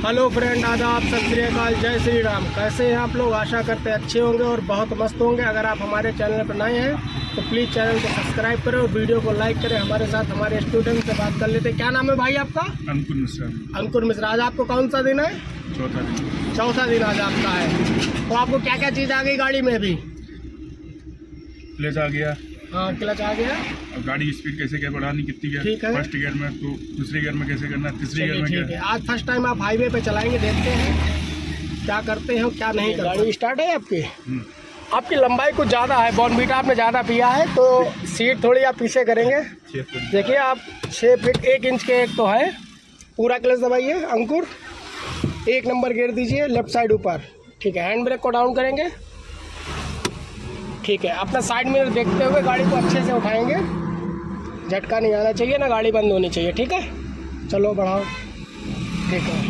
Hello friend, आदाब, सत श्री अकाल, जय श्री राम। कैसे हैं आप लोग? आशा करते हैं अच्छे होंगे और बहुत मस्त होंगे। अगर आप हमारे चैनल पर नए हैं तो प्लीज़ चैनल को सब्सक्राइब करें और वीडियो को लाइक करें। हमारे साथ हमारे स्टूडेंट से बात कर लेते हैं। क्या नाम है भाई आपका? अंकुर मिश्रा। अंकुर मिश्रा। आज आपको कौन सा दिन है? चौथा दिन। चौथा दिन आज आपका है। तो आपको क्या क्या चीज़ आ गई गाड़ी में अभी? प्लेस आ गया। हाँ, क्लच आ गया। और गाड़ी स्पीड कैसे क्या बढ़ानी, कितनी क्या? ठीक है। फर्स्ट गियर में तो दूसरे गियर में कैसे करना, तीसरे गियर में ठीक है। क्या? आज फर्स्ट टाइम आप हाईवे पे चलाएंगे, देखते हैं क्या करते हैं क्या नहीं करते। गाड़ी स्टार्ट है आपकी? आपकी लंबाई कुछ ज़्यादा है, बॉर्नवीटा आपने ज़्यादा पिया है तो सीट थोड़ी आप पीछे करेंगे। देखिए आप 6 फीट 1 इंच के एक तो है। पूरा क्लच दबाइए अंकुर, 1 नंबर गियर दीजिए, लेफ्ट साइड ऊपर। ठीक है, हैंड ब्रेक को डाउन करेंगे। ठीक है, अपना साइड मिरर देखते हुए गाड़ी को अच्छे से उठाएंगे। झटका नहीं आना चाहिए ना, गाड़ी बंद होनी चाहिए। ठीक है, चलो बढ़ाओ। ठीक है,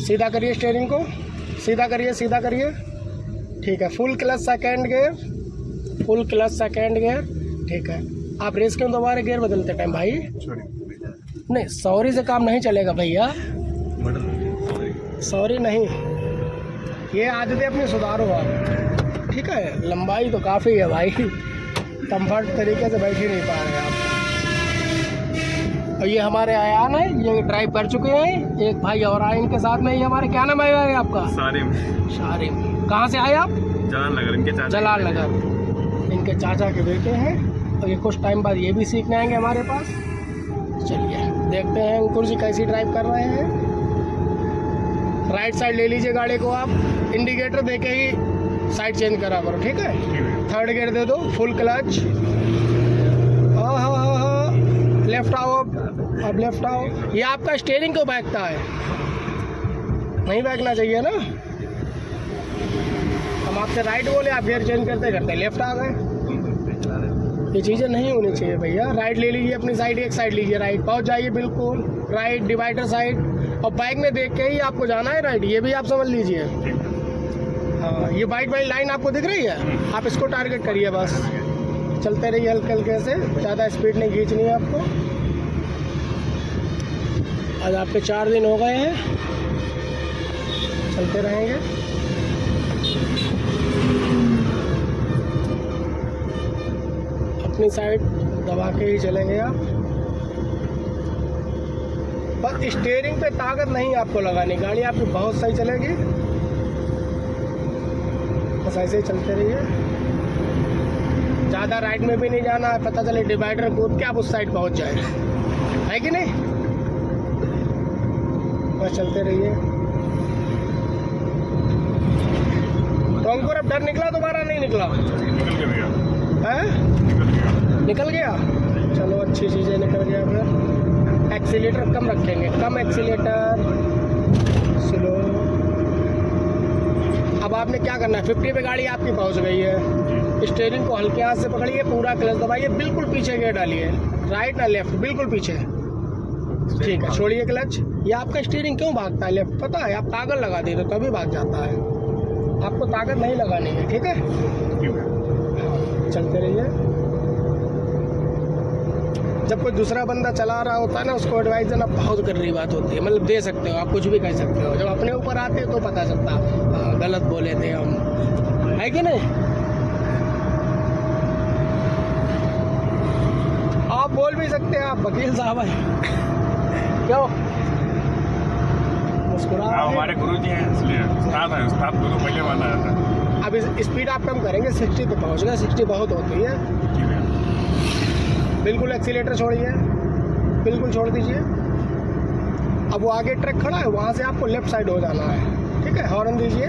सीधा करिए स्टीयरिंग को, सीधा करिए, सीधा करिए। ठीक है, full clutch second gear, full clutch second gear. ठीक है, आप रेस क्यों दोबारा गियर बदलते टाइम भाई? नहीं, सॉरी से काम नहीं चलेगा भैया, सॉरी नहीं। ये आदतें अपनी सुधारो आप। ठीक है, लंबाई तो काफ़ी है भाई, कंफर्ट तरीके से बैठ ही नहीं पा रहे आप। और ये हमारे आयान है, ये ड्राइव कर चुके हैं। एक भाई और आए इनके साथ में। ये हमारे, क्या नाम है आपका? सारिम। शारिम। कहाँ से आए आप? जलाल नगर। इनके चाचा। जलाल नगर, इनके चाचा के बेटे हैं। और ये कुछ टाइम बाद ये भी सीखने आएंगे हमारे पास। चलिए देखते हैं अंकुर जी कैसी ड्राइव कर रहे हैं। राइट साइड ले लीजिए गाड़ी को आप, इंडिकेटर दे के ही साइड चेंज करा करो। ठीक है, थर्ड गियर दे दो, फुल क्लच। हाँ, लेफ्ट आओ अब लेफ्ट आओ। ये आपका स्टीयरिंग क्यों बैठता है? नहीं बैठना चाहिए ना। हम आपसे राइट बोले, आप गियर चेंज करते करते लेफ्ट आ गए। ये चीज़ें नहीं होनी चाहिए भैया। राइट ले लीजिए अपनी साइड, एक साइड लीजिए, राइट पहुंच जाइए बिल्कुल राइट, डिवाइडर साइड। और बाइक में देख के ही आपको जाना है राइट, ये भी आप समझ लीजिए। हाँ, ये वाइट वाली लाइन आपको दिख रही है, आप इसको टारगेट करिए बस। चलते रहिए हल्के हल्के से, ज़्यादा स्पीड नहीं खींचनी है आपको। आज आपके 4 दिन हो गए हैं, चलते रहेंगे। अपनी साइड दबा के ही चलेंगे आप। बस स्टीयरिंग पे ताकत नहीं आपको लगानी, गाड़ी आपकी बहुत सही चलेगी। बस ऐसे ही चलते रहिए, ज़्यादा राइट में भी नहीं जाना है। पता चले डिवाइडर कूद के आप उस साइड पहुंच जाए, है कि नहीं? बस चलते रहिए। तो अंकुर अब डर निकला, दोबारा नहीं निकला? निकल गया। चलो अच्छी चीज़ें निकल गया। फिर एक्सीलेटर कम रखेंगे, कम एक्सीलेटर, स्लो। अब आपने क्या करना है, 50 पे गाड़ी आपकी पहुंच गई है। स्टीयरिंग को हल्के हाथ से पकड़िए, पूरा क्लच दबाइए, बिल्कुल पीछे गियर डालिए, राइट ना लेफ्ट, बिल्कुल पीछे। ठीक है, छोड़िए क्लच। ये आपका स्टीयरिंग क्यों भागता है लेफ्ट? पता है, आप ताकत लगा देते तो तभी भाग जाता है। आपको ताकत नहीं लगानी है। ठीक है, चलते रहिए। जब कोई दूसरा बंदा चला रहा होता है ना, उसको एडवाइस देना बहुत जरूरी बात होती है। मतलब दे सकते हो आप, कुछ भी कह सकते हो। जब अपने ऊपर आते हो तो पता चलता गलत बोले थे हम, है कि नहीं? आप बोल भी सकते हैं, आप वकील साहब हैं। क्यों मुस्कुरा? हमारे गुरुजी हैं, इसलिए उस्ताद है, उस्ताद गुरु पहले माना जाता है। अब स्पीड आप कम करेंगे, 60 पे पहुँच गए, 60 बहुत होती है। बिल्कुल एक्सीलेटर छोड़िए, बिल्कुल छोड़ दीजिए। अब वो आगे ट्रक खड़ा है, वहाँ से आपको लेफ्ट साइड हो जाना है। ठीक है, हॉर्न दीजिए,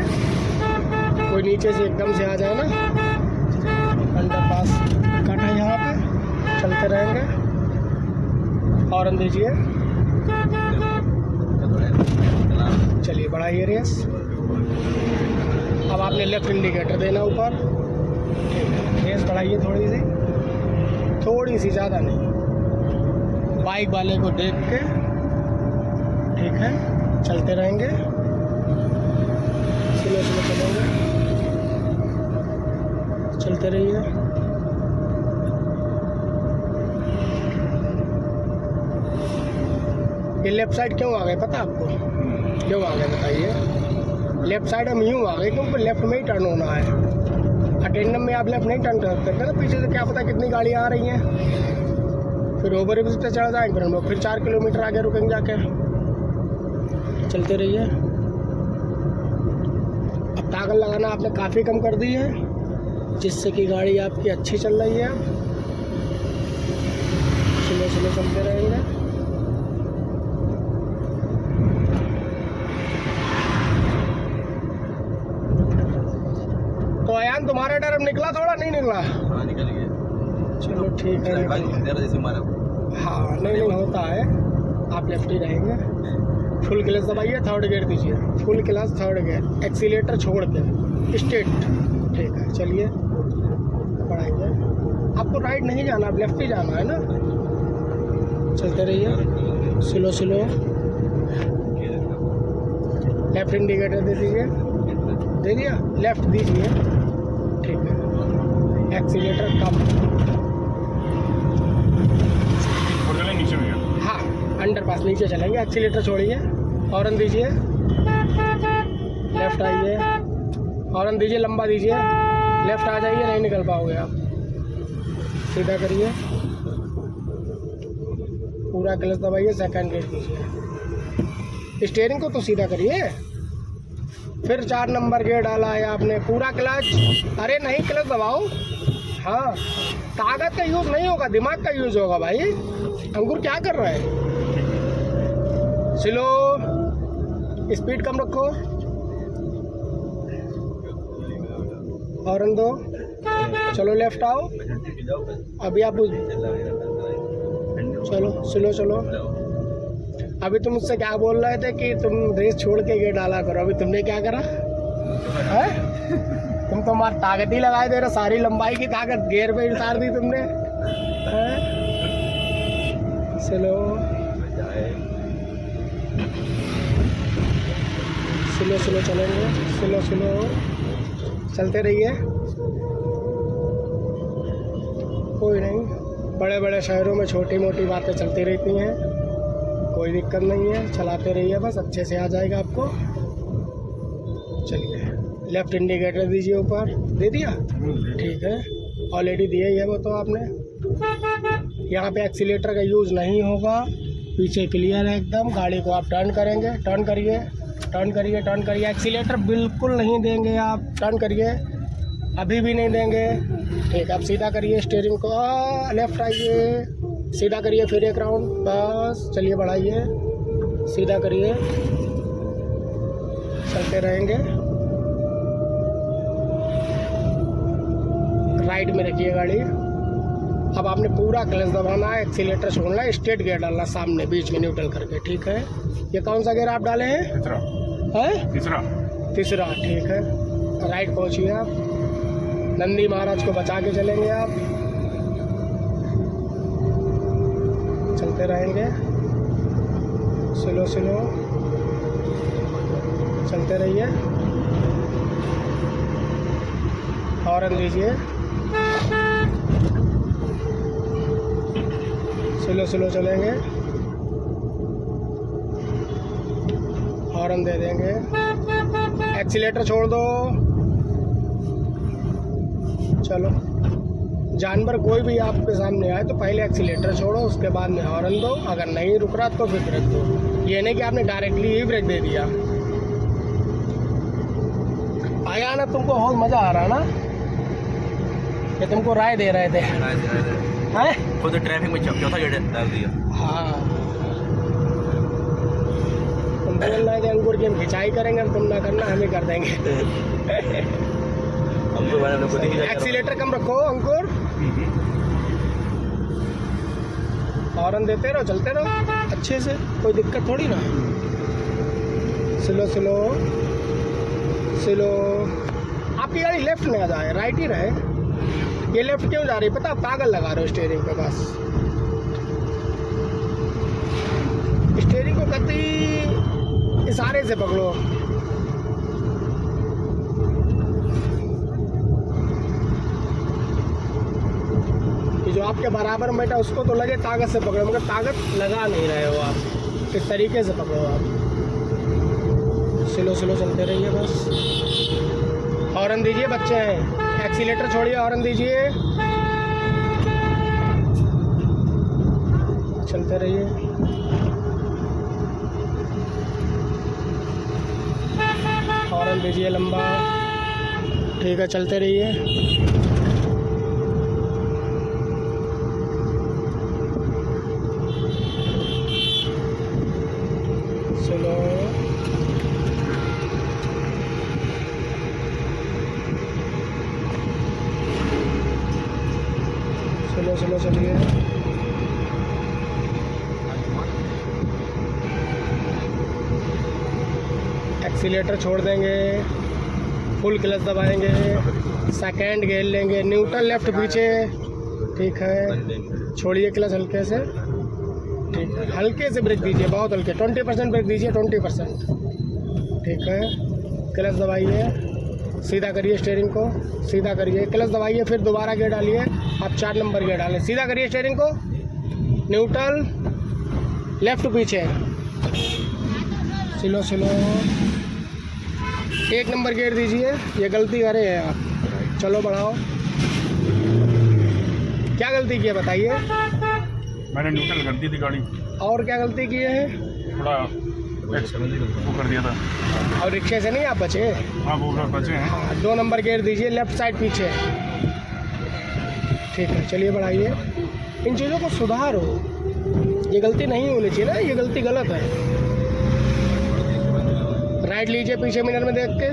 कोई नीचे से एकदम से आ जाए ना। अंडरपास कट है यहाँ पे, चलते रहेंगे। हॉर्न दीजिए, चलिए बढ़ाइए रेस। अब आपने लेफ्ट इंडिकेटर देना ऊपर। रेस बढ़ाइए थोड़ी सी, ज़्यादा नहीं। बाइक वाले को देख के, ठीक है, चलते रहेंगे, स्लो चलेंगे, चलते रहिए। ये लेफ्ट साइड क्यों आ गए पता आपको? क्यों आ गए बताइए? लेफ्ट साइड हम यूँ आ गए क्योंकि लेफ्ट में ही टर्न होना है। अटेंडम में आप लेफ्ट नहीं टर्न कर सकते ना, पीछे से क्या पता कितनी गाड़ियाँ आ रही हैं। फिर ओवर ब्रिज पे चढ़ जाएंगे, फिर हम लोग फिर 4 किलोमीटर आगे रुकेंगे जाके। चलते रहिए। अब ताकत लगाना आपने काफ़ी कम कर दी है, जिससे कि गाड़ी आपकी अच्छी चल रही है। स्लो स्लो चलते रहेंगे। तो अयान तुम्हारा टर्म निकला, थोड़ा नहीं निकला? हाँ निकल गया। चलो ठीक है। हाँ नहीं होता है, आप लेफ्ट ही रहेंगे। फुल क्लच दबाइए, थर्ड गियर दीजिए। Full clutch third gear, accelerator छोड़ के स्ट्रेट। ठीक है चलिए बढ़ाइए। आपको राइट नहीं जाना, आप लेफ्ट ही जाना है ना। चलते रहिए स्लो स्लो। लेफ्ट इंडिकेटर दे दीजिए, दे दिया, लेफ्ट दीजिए। ठीक है, एक्सीलेटर कम। नीचे भैया। हाँ अंडरपास नीचे चलेंगे। एक्सीलेटर छोड़िए, हॉर्न दीजिए, लेफ्ट आइए। हॉर्न दीजिए, लंबा दीजिए, लेफ्ट आ जाइए, नहीं निकल पाओगे आप। सीधा करिए, पूरा क्लच दबाइए, सेकंड गियर दीजिए। स्टीयरिंग को तो सीधा करिए। फिर 4 नंबर गियर डाला है आपने, पूरा क्लच। अरे नहीं क्लच दबाओ। हाँ ताकत का यूज़ नहीं होगा, दिमाग का यूज़ होगा भाई। अंकुर क्या कर रहा है? स्लो, स्पीड कम रखो। हॉर्न दो, चलो लेफ्ट आओ। अभी आप चलो स्लो चलो। अभी तुम मुझसे क्या बोल रहे थे कि तुम रेस छोड़ के गियर डाला करो, अभी तुमने क्या करा है? तुम तो हमारी ताकत ही लगाए दे रहे, सारी लंबाई की ताकत गियर पे उतार दी तुमने है? स्लो स्लो स्लो चलेंगे, स्लो स्लो चलते रहिए। कोई नहीं, बड़े बड़े शहरों में छोटी मोटी बातें चलती रहती हैं, कोई दिक्कत नहीं है। चलाते रहिए बस, अच्छे से आ जाएगा आपको। चलिए लेफ्ट इंडिकेटर दीजिए, ऊपर दे दिया। ठीक है, ऑलरेडी दिया ही है वो तो आपने। यहाँ पे एक्सीलेटर का यूज़ नहीं होगा, पीछे क्लियर है एकदम। गाड़ी को आप टर्न करेंगे, टर्न करिए, टर्न करिए, टर्न करिए। एक्सीलेटर बिल्कुल नहीं देंगे आप, टर्न करिए, अभी भी नहीं देंगे। ठीक है, आप सीधा करिए स्टीयरिंग को, लेफ्ट आइए, सीधा करिए, फिर एक राउंड बस। चलिए बढ़ाइए, सीधा करिए, चलते रहेंगे। राइट में रखिए गाड़ी। अब आपने पूरा क्लच दबाना है, एक्सीलेटर छोड़ना है, स्ट्रेट गियर डालना सामने बीच में न्यूट्रल करके। ठीक है, ये कौन सा गियर आप डाले हैं? तीसरा है? तीसरा। ठीक है, राइट पहुंचिए आप। नंदी महाराज को बचा के चलेंगे आप, चलते रहेंगे स्लो स्लो, चलते रहिए। हॉर्न दीजिए, स्लो स्लो चलेंगे, हॉर्न दे देंगे। एक्सीलेटर छोड़ दो, चलो। जानवर कोई भी आपके सामने आए तो पहले एक्सीलेटर छोड़ो, उसके बाद में हॉर्न दो। अगर नहीं रुक रहा तो फिर ब्रेक दो। ये नहीं कि आपने डायरेक्टली ही ब्रेक दे दिया। आया ना, तुमको बहुत मज़ा आ रहा ना, कि तुमको राय दे रहे थे हैं? खुद ट्रैफिक में चौथा गेट डाल दिया। हाँ, तुम बोल रहे थे अंकुर की हम खिंचाई करेंगे, तुम ना करना, हम ही कर देंगे। एक्सीलेटर कम रखो अंकुर, हॉर्न देते रहो, चलते रहो अच्छे से, कोई दिक्कत थोड़ी ना। Slow slow slow. आपकी गाड़ी लेफ्ट में आ जाए, राइट ही रहे। ये लेफ्ट क्यों जा रही है पता? आप पागल लगा रहे हो स्टीयरिंग पे बस। स्टीयरिंग को गति इशारे से पकड़ो। जो आपके बराबर में बैठा उसको तो लगे ताकत से पकड़ो, मगर ताकत लगा नहीं रहे हो आप। इस तरीके से पकड़ो आप, स्लो स्लो चलते रहिए बस। हॉर्न दीजिए, बच्चे हैं। एक्सीलेटर छोड़िए, हॉर्न दीजिए, चलते रहिए। हॉर्न दीजिए लंबा, ठीक है, चलते रहिए। स्लो, स्लो स्लो चलिए। एक्सीलेटर छोड़ देंगे, फुल क्लच दबाएंगे, सेकेंड गेयर लेंगे, न्यूट्रल लेफ्ट पीछे, ठीक है। छोड़िए क्लच हल्के से, ठीक है, हल्के से ब्रेक दीजिए, बहुत हल्के, 20% ब्रेक दीजिए, 20%, ठीक है। क्लच दबाइए, सीधा करिए स्टीयरिंग को, सीधा करिए, क्लच दबाइए, फिर दोबारा गियर डालिए, आप 4 नंबर गियर डालें, सीधा करिए स्टीयरिंग को, न्यूट्रल लेफ्ट पीछे, स्लो स्लो, 1 नंबर गियर दीजिए। ये गलती करे हैं आप, चलो बढ़ाओ। क्या गलती की है बताइए? मैंने न्यूट्रल कर दी थी गाड़ी, और क्या गलती की है? थोड़ा वो कर दिया था। और रिक्शे से नहीं आप बचे? हाँ वो बचे हैं। हाँ, 2 नंबर गियर दीजिए, लेफ्ट साइड पीछे, ठीक है। चलिए बढ़ाइए, इन चीज़ों को सुधारो, ये गलती नहीं होनी चाहिए ना, ये गलती गलत है। राइट लीजिए पीछे मिरर में देख के,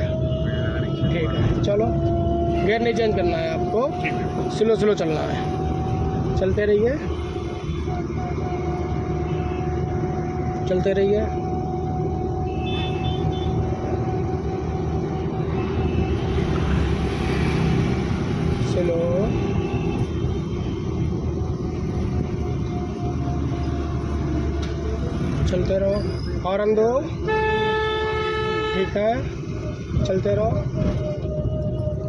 ठीक है। चलो, गियर नहीं चेंज करना है आपको, ठीक है। स्लो स्लो चलना है, चलते रहिए, चलते रहिए। स्लो, चलते रहो, हॉर्न दो, ठीक है, चलते रहो,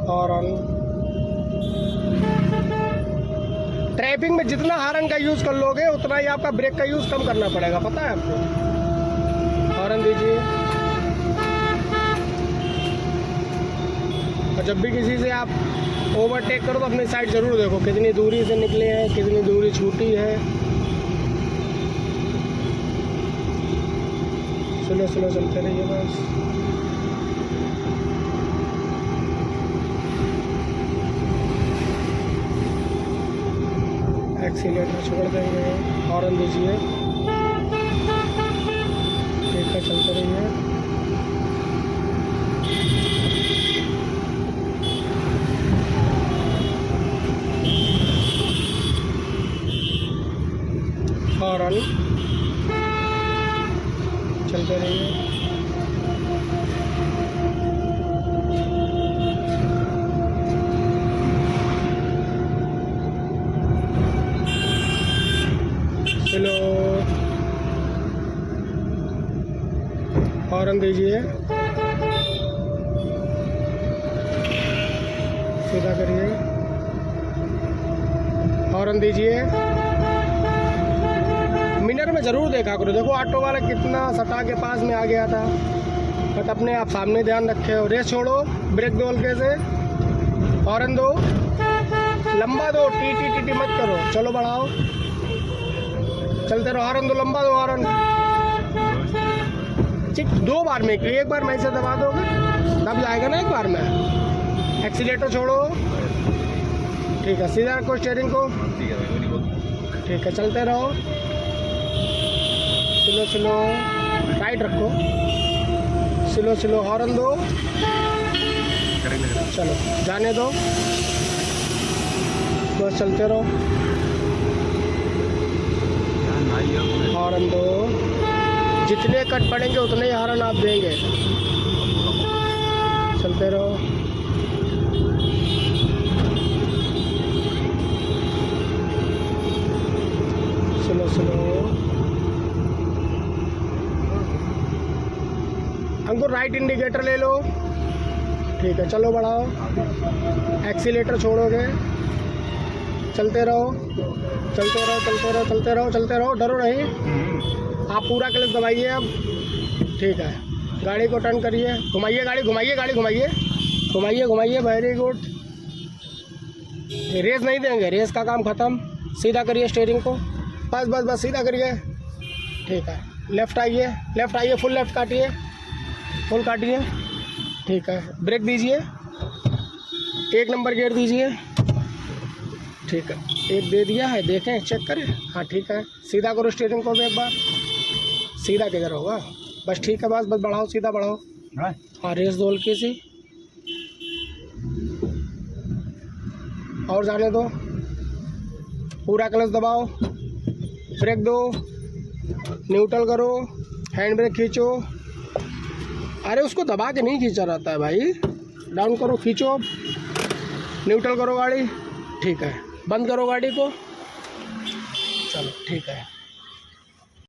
हॉर्न। ट्रैफिक में जितना हॉर्न का यूज़ कर लोगे उतना ही आपका ब्रेक का यूज़ कम करना पड़ेगा, पता है आपको। हॉर्न दीजिए, और जब भी किसी से आप ओवरटेक करो तो अपनी साइड ज़रूर देखो, कितनी दूरी से निकले हैं, कितनी दूरी छूटी है। स्लो स्लो चलते रहिए बस। एक्सीलेटर छोड़ देंगे, हॉर्न दीजिए, ठीक है, चलते रहिए। हॉर्न, चलते रहिए। स्लो, हॉर्न दीजिए, सीधा करिए, हॉर्न दीजिए। मिरर में ज़रूर देखा करो, देखो ऑटो वाला कितना सटा के पास में आ गया था, बट अपने आप सामने ध्यान रखे हो। रेस छोड़ो, ब्रेक दो हल्के से, हॉर्न दो, लंबा दो, टी टी टी टी मत करो, चलो बढ़ाओ, चलते रहो, हॉर्न दो, लंबा दो हॉर्न, ठीक। 2 बार में, एक बार में ऐसे दबा दोगे दब जाएगा ना एक बार में। एक्सीलेटर छोड़ो, ठीक है, सीधा रखो स्टीयरिंग को, ठीक है, चलते रहो, स्लो स्लो, टाइट रखो, स्लो स्लो, हॉर्न दो, चलो जाने दो, बस चलते रहो, हॉर्न दो, जितने कट पड़ेंगे उतने ही हॉर्न आप देंगे, चलते रहो। स्लो स्लो, अंकुर राइट इंडिकेटर ले लो, ठीक है, चलो बढ़ाओ, एक्सीलेटर छोड़ोगे, चलते रहो, चलते रहो, चलते रहो, चलते रहो, चलते रहो, डरो नहीं, हाँ पूरा क्लच दबाइए अब। ठीक है, गाड़ी को टर्न करिए, घुमाइए गाड़ी, घुमाइए गाड़ी, घुमाइए घुमाइए घुमाइए, वेरी गुड। रेस नहीं देंगे, रेस का काम ख़त्म। सीधा करिए स्टीयरिंग को, बस बस बस सीधा करिए। ठीक है, लेफ़्ट आइए, फुल लेफ़्ट काटिए, फुल काटिए। ठीक है, ब्रेक दीजिए, 1 नंबर गियर दीजिए। ठीक है, 1 दे दिया है, देखें चेक करें। हाँ ठीक है, सीधा करो स्टीयरिंग को भी एक बार। सीधा किधर होगा, बस ठीक है, बस बस बढ़ाओ, सीधा बढ़ाओ। हाँ रेस दो हल्की सी, और जाने दो। पूरा क्लच दबाओ, ब्रेक दो, न्यूट्रल करो, हैंड ब्रेक खींचो। अरे उसको दबा के नहीं खींचा रहता है भाई, डाउन करो, खींचो, न्यूट्रल करो गाड़ी। ठीक है, बंद करो गाड़ी को। चलो ठीक है।